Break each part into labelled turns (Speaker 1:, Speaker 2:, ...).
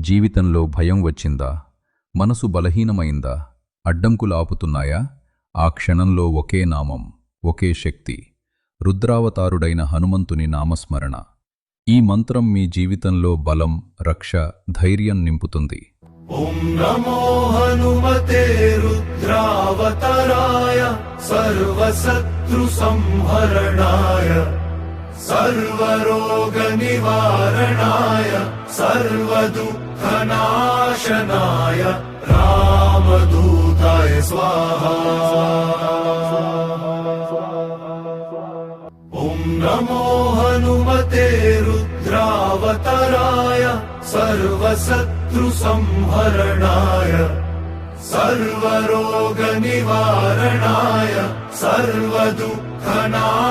Speaker 1: జీవితంలో భయం వచ్చిందా? మనసు బలహీనమైందా? అడ్డంకులు ఆపుతున్నాయా? ఆ క్షణంలో ఒకే నామం, ఒకే శక్తి, రుద్రావతారుడైన హనుమంతుని నామస్మరణ. ఈ మంత్రం మీ జీవితంలో బలం, రక్ష, ధైర్యం నింపుతుంది.
Speaker 2: ఓం నమో హనుమతే రుద్రావతారాయ సర్వశత్రు సంహరణాయ సర్వరోగ నివారణాయ సర్వదుఃఖనాశనాయ రామదూతాయ స్వాహా. ఓం నమో హనుమతే రుద్రావతారాయ సర్వశత్రు సంహరణాయ సర్వరోగ నివారణాయ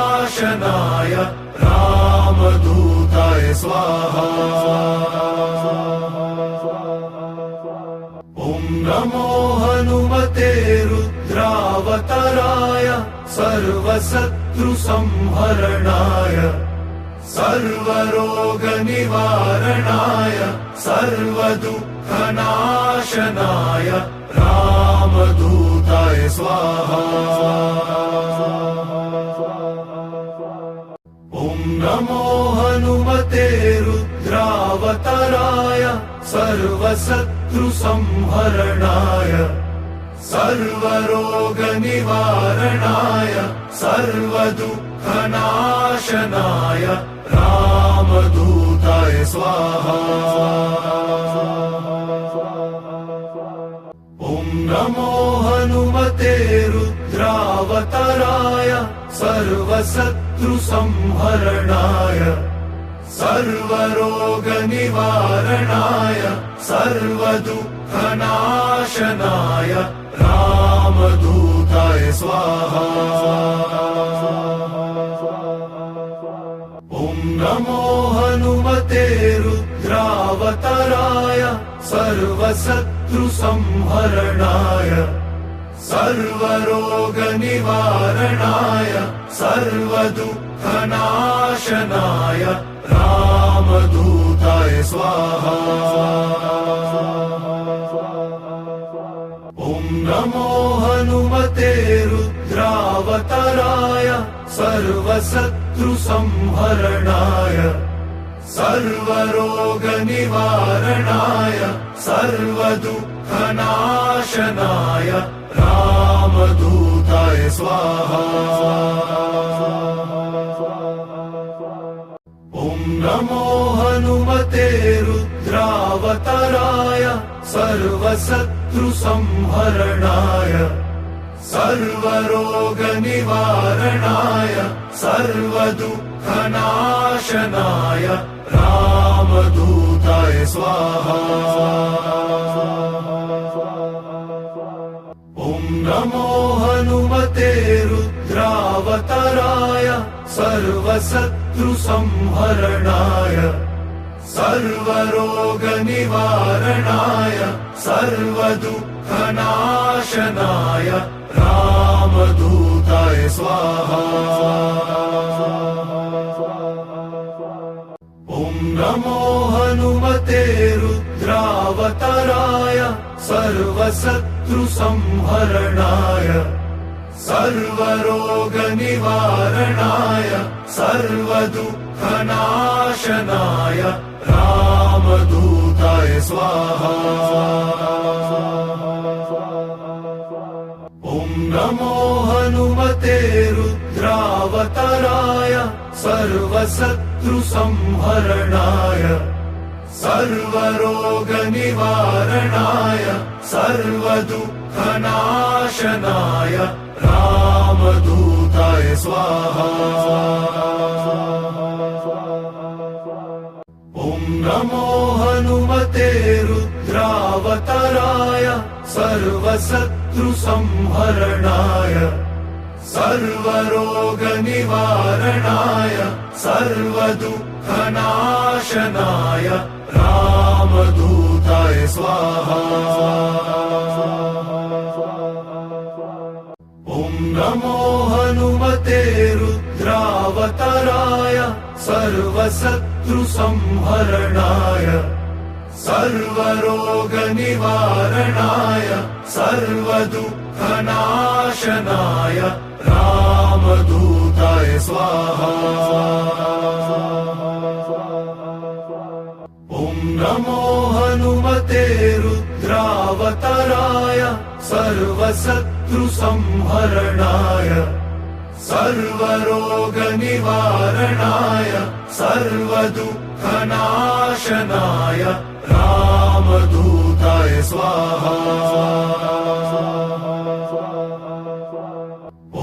Speaker 2: సర్వదుఃఖనాశనాయ రామదూతాయ స్వాహా. ఓం నమో హనుమతే రుద్రావతారాయ సర్వశత్రు సంహరణాయ సర్వరోగ నివారణాయ సర్వదుఃఖనాశనాయ రామదూతాయ స్వాహా. ఓం నమో హనుమతే రుద్రావతారాయ సర్వశత్రు సంహరణాయ సర్వరోగ నివారణాయ సర్వదుఃఖనాశనాయ రామదూతాయ స్వాహా. ఓం నమో హనుమతే రుద్రావతారాయ సర్వశత్రు సంహరణాయ సర్వరోగ నివారణాయ సర్వదుఃఖనాశనాయ రామదూతాయ స్వాహా. ఓం నమో హనుమతే రుద్రావతారాయ సర్వశత్రు సంహరణాయ సర్వరోగ నివారణాయ సర్వదుఃఖనాశనాయ రామదూతాయ స్వాహా. ఓం నమో హనుమతే రుద్రావతారాయ సర్వశత్రు సంహరణాయ సర్వరోగ నివారణాయ సర్వదుఃఖనాశనాయ రామదూతాయ స్వాహా. ఓం నమో హనుమతే రుద్రావతారాయ సర్వశత్రు సంహరణాయ సర్వరోగ నివారణాయ సర్వదుఃఖనాశనాయ రామదూతాయ స్వాహా. ఓం నమో హనుమతే రుద్రావతారాయ సర్వశత్రు సంహరణాయ సర్వరోగ నివారణాయ సర్వదుఃఖనాశనాయ రామదూతాయ స్వాహా. ఓం నమో హనుమతే రుద్రావతారాయ సర్వశత్రు సంహరణాయ సర్వరోగ నివారణాయ సర్వదుఃఖనాశనాయ రామదూతాయ స్వాహా. ఓం నమో హనుమతే రుద్రావతారాయ సర్వశత్రు సంహరణాయ సర్వరోగ నివారణాయ సర్వదుఃఖనాశనాయ రామదూతాయ స్వాహా. ఓం నమో హనుమతే రుద్రావతారాయ సర్వశత్రు సంహరణాయ సర్వరోగ నివారణాయ సర్వదుఃఖనాశనాయ రామదూతాయ స్వాహా. ఓం నమో హనుమతే రుద్రావతారాయ సర్వశత్రు సంహరణాయ सर्वरोगनिवारणाय सर्वदुःखनाशनाय रामदूताय स्वाहा। ॐ नमो हनुमते रुद्रावताराय सर्वशत्रुसंहरणाय सर्वरोगनिवारणाय सर्वदुःखनाशनाय रामदूताय स्वाहा।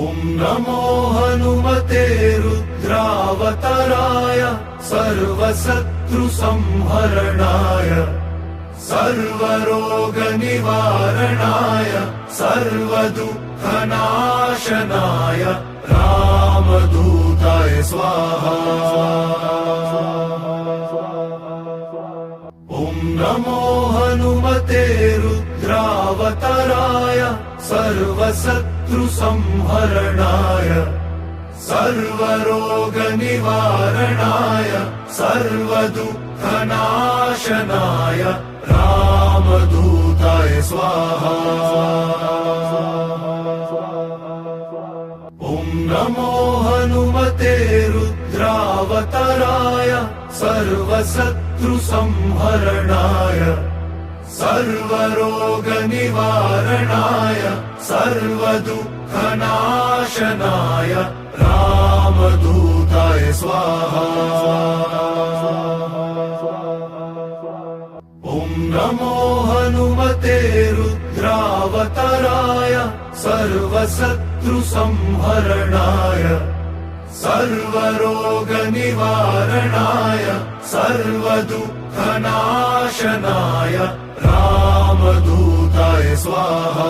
Speaker 2: ॐ नमो हनुमते रुद्रावताराय सर्वशत्रुसंहरणाय सर्वरोगनिवारणाय सर्वदुःखनाशनाय रामदूताय स्वाहा। ॐ नमो हनुमते रुद्रावताराय सर्वशत्रुसंहरणाय सर्वरोगनिवारणाय सर्वदुःखनाशनाय रामदूताय स्वाहा। ॐ नमो हनुमते रुद्रावताराय सर्वशत्रुसंहरणाय सर्वरोगनिवारणाय सर्वदुःखनाशनाय रामदूताय स्वाहा। ॐ नमो हनुमते रुद्रावताराय सर्वशत्रुसंहरणाय सर्वरोगनिवारणाय सर्वदुःखनाशनाय रामदूताय स्वाहा।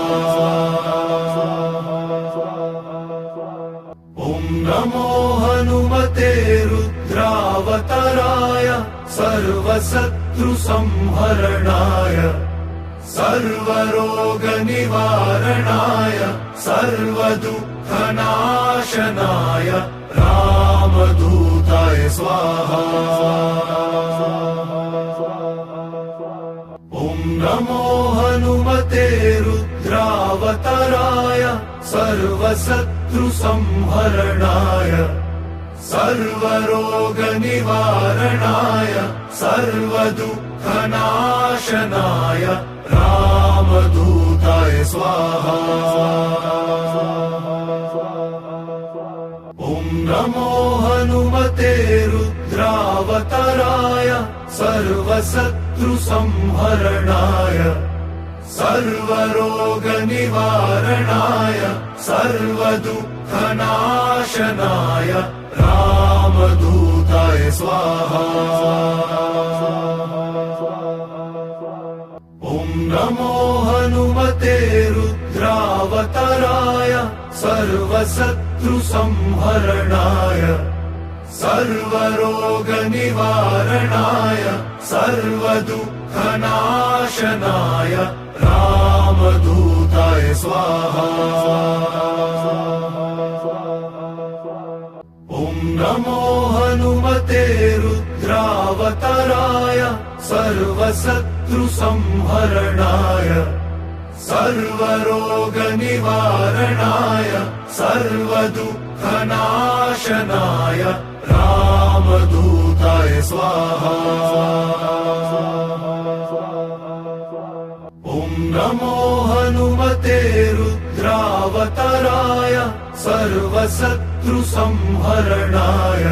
Speaker 2: ॐ नमो हनुमते रुद्रावताराय सर्वशत्रुसंहरणाय सर्वरोगनिवारणाय सर्वदुःखनाशनाय रामदूताय स्वाहा। ॐ नमो हनुमते रुद्रावताराय सर्वशत्रुसंहरणाय सर्वरोगनिवारणाय सर्वदुःखनाशनाय रामदूताय स्वाहा। ॐ नमो हनुमते रुद्रावताराय सर्वशत्रुसंहरणाय सर्वरोगनिवारणाय सर्वदुःखनाशनाय रामदूताय स्वाहा। ॐ नमो हनुमते रुद्रावताराय सर्वशत्रुसंहरणाय सर्वरोगनिवारणाय सर्वदुःखनाशनाय रामदूताय स्वाहा। ॐ नमो हनुमते रुद्रावताराय सर्वशत्रुसंहरणाय सर्वरोगनिवारणाय सर्वदुःखनाशनाय रामदूताय स्वाहा। ॐ नमो हनुमते रुद्रावताराय सर्वशत्रुसंहरणाय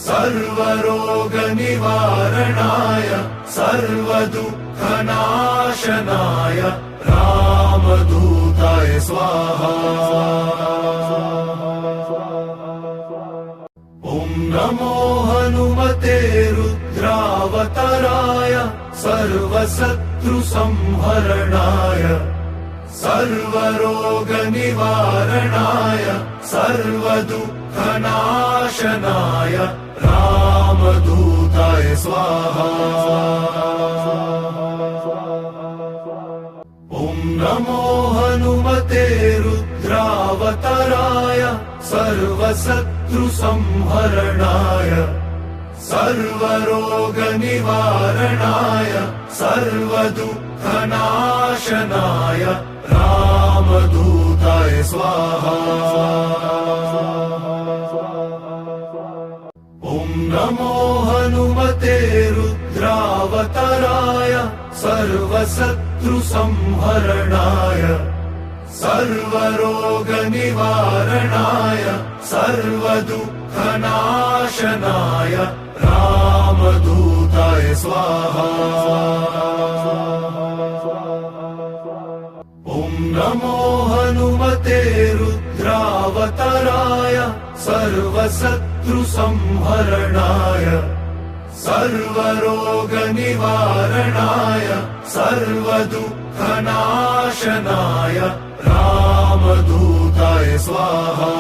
Speaker 2: सर्वरोगनिवारणाय सर्वदुःखनाशनाय रामदूताय स्वाहा। ॐ नमो हनुमते रुद्रावताराय सर्वशत्रुसंहरणाय सर्वरोगनिवारणाय सर्वदुःखनाशनाय रामदूताय स्वाहा। ॐ नमो हनुमते रुद्रावताराय सर्वशत्रुसंहरणाय सर्वरोगनिवारणाय सर्वदुःखनाशनाय रामदूताय स्वाहा। ॐ नमो हनुमते रुद्रावताराय सर्वशत्रुसंहरणाय सर्वरोगनिवारणाय सर्वदुःखनाशनाय रामदूताय स्वाहा। ॐ नमो हनुमते रुद्रावताराय सर्वशत्रुसंहरणाय सर्वरोगनिवारणाय सर्वदुःखनाशनाय रामदूताय स्वाहा।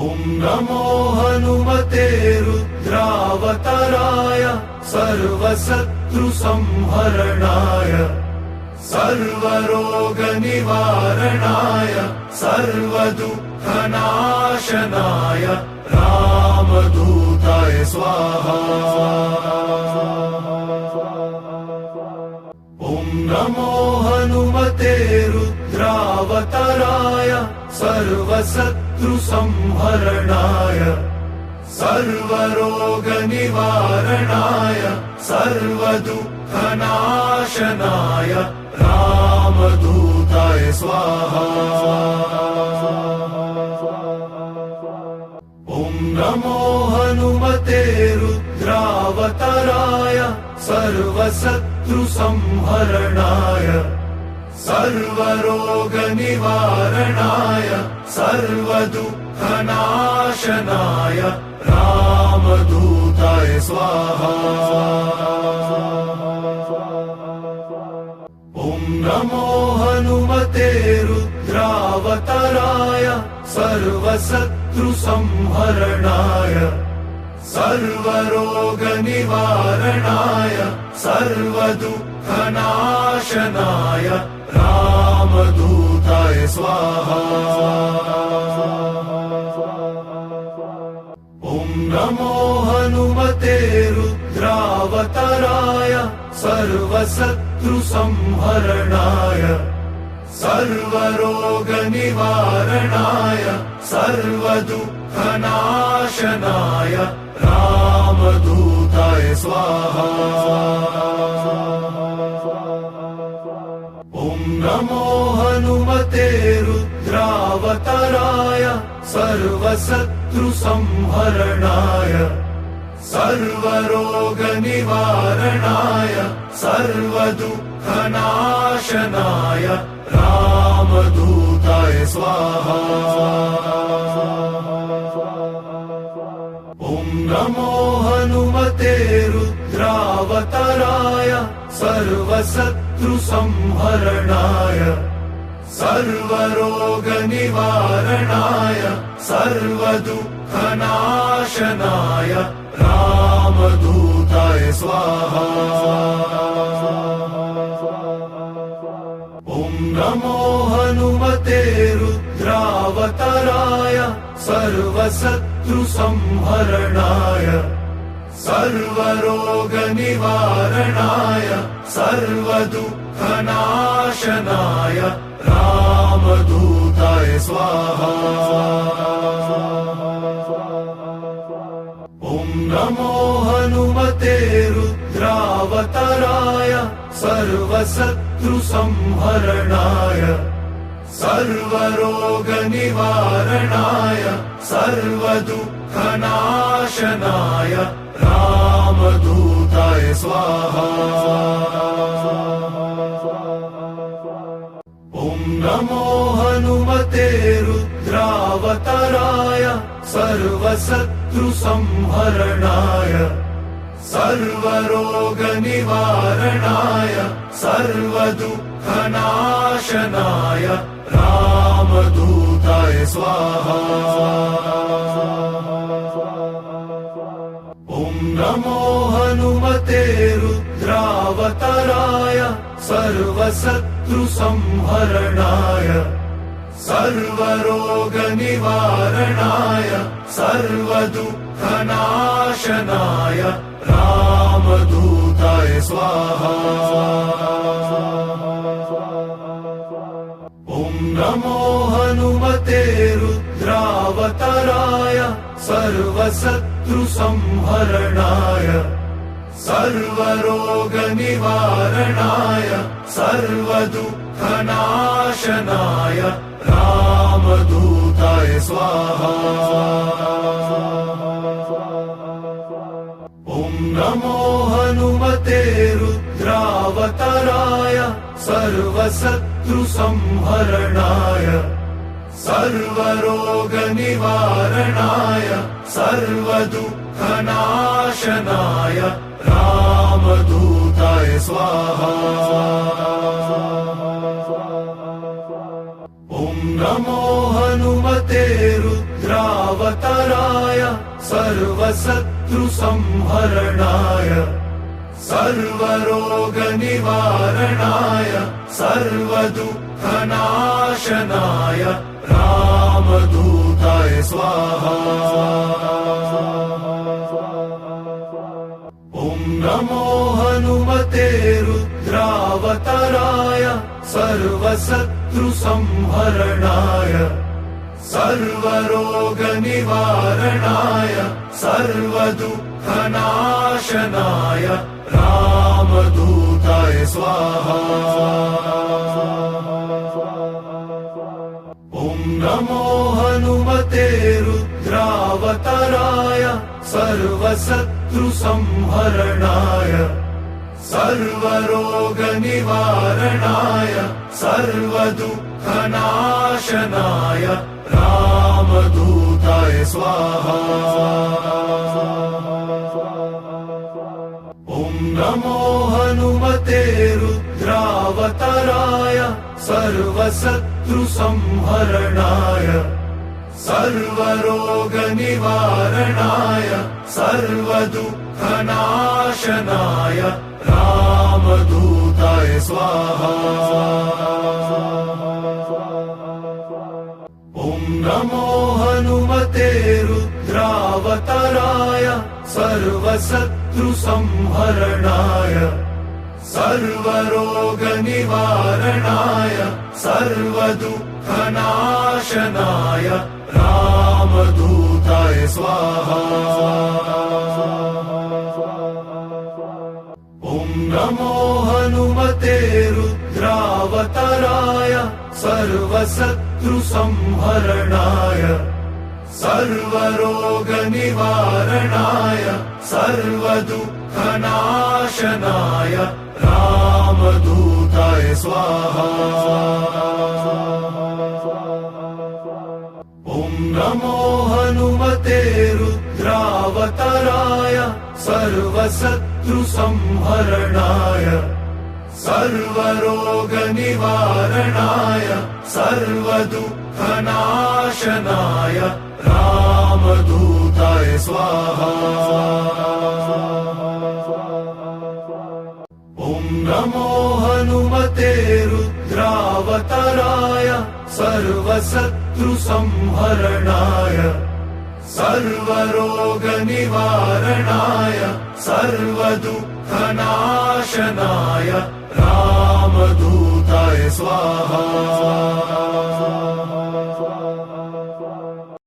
Speaker 2: ॐ नमो हनुमते रुद्रावताराय सर्वशत्रुसंहरणाय सर्वरोगनिवारणाय सर्वदुःखनाशनाय रामदूताय स्वाहा। ॐ नमो हनुमते रुद्रावताराय सर्वशत्रुसंहरणाय सर्वरोगनिवारणाय सर्वदुःखनाशनाय रामदूताय स्वाहा। ॐ नमो हनुमते रुद्रावताराय सर्वशत्रुसंहरणाय सर्वरोगनिवारणाय सर्वदुःखनाशनाय रामदूताय स्वाहा। ॐ नमो हनुमते रुद्रावताराय सर्वशत्रुसंहरणाय सर्वरोगनिवारणाय सर्वदुःखनाशनाय रामदूताय स्वाहा। ॐ नमो हनुमते रुद्रावताराय सर्वशत्रुसंहरणाय सर्वरोगनिवारणाय सर्वदुःखनाशनाय रामदूताय स्वाहा। ॐ नमो हनुमते रुद्रावताराय सर्वशत्रुसंहरणाय सर्वरोगनिवारणाय सर्वदुःखनाशनाय रामदूताय स्वाहा। ॐ नमो हनुमते रुद्रावताराय सर्वशत्रुसंहरणाय सर्वरोगनिवारणाय सर्वदुःखनाशनाय रामदूताय स्वाहा। ॐ नमो हनुमते रुद्रावताराय सर्वशत्रुसंहरणाय सर्वरोगनिवारणाय सर्वदुःखनाशनाय रामदूताय स्वाहा। ॐ नमो हनुमते रुद्रावताराय सर्वशत्रुसंहरणाय सर्वरोगनिवारणाय सर्वदुःखनाशनाय रामदूताय स्वाहा। ॐ नमो हनुमते रुद्रावताराय सर्वशत्रुसंहरणाय सर्वरोगनिवारणाय सर्वदुःखनाशनाय रामदूताय स्वाहा। ॐ नमो हनुमते रुद्रावताराय सर्वशत्रुसंहरणाय सर्वरोगनिवारणाय सर्वदुःखनाशनाय रामदूताय स्वाहा। ॐ नमो हनुमते रुद्रावताराय सर्वशत्रुसंहरणाय सर्वरोगनिवारणाय सर्वदुःखनाशनाय रामदूताय स्वाहा। ॐ नमो हनुमते रुद्रावताराय सर्वशत्रुसंहरणाय सर्वरोगनिवारणाय सर्वदुःखनाशनाय रामदूताय स्वाहा। ॐ नमो हनुमते रुद्रावताराय सर्वशत्रुसंहरणाय सर्वरोगनिवारणाय सर्वदुःखनाशनाय रामदूताय स्वाहा। ॐ नमो हनुमते रुद्रावताराय सर्वशत्रुसंहरणाय सर्वरोगनिवारणाय सर्वदुःखनाशनाय रामदूताय स्वाहा। ॐ नमो हनुमते रुद्रावताराय सर्वशत्रुसंहरणाय सर्वरोगनिवारणाय सर्वदुःखनाशनाय रामदूताय स्वाहा। ॐ नमो हनुमते रुद्रावताराय सर्वशत्रुसंहरणाय सर्वरोगनिवारणाय सर्वदुःखनाशनाय रामदूताय स्वाहा। ॐ नमो हनुमते रुद्रावताराय सर्वशत्रुसंहरणाय सर्वरोगनिवारणाय सर्वदुःखनाशनाय रामदूताय स्वाहा। ॐ नमो हनुमते रुद्रावताराय सर्वशत्रुसंहरणाय सर्वरोगनिवारणाय सर्वदुःखनाशनाय रामदूताय स्वाहा। ॐ नमो हनुमते रुद्रावताराय सर्वशत्रुसंहरणाय सर्वरोगनिवारणाय सर्वदुःखनाशनाय रामदूताय स्वाहा। ॐ नमो हनुमते रुद्रावताराय सर्वशत्रुसंहरणाय सर्वरोगनिवारणाय सर्वदुःखनाशनाय रामदूताय स्वाहा।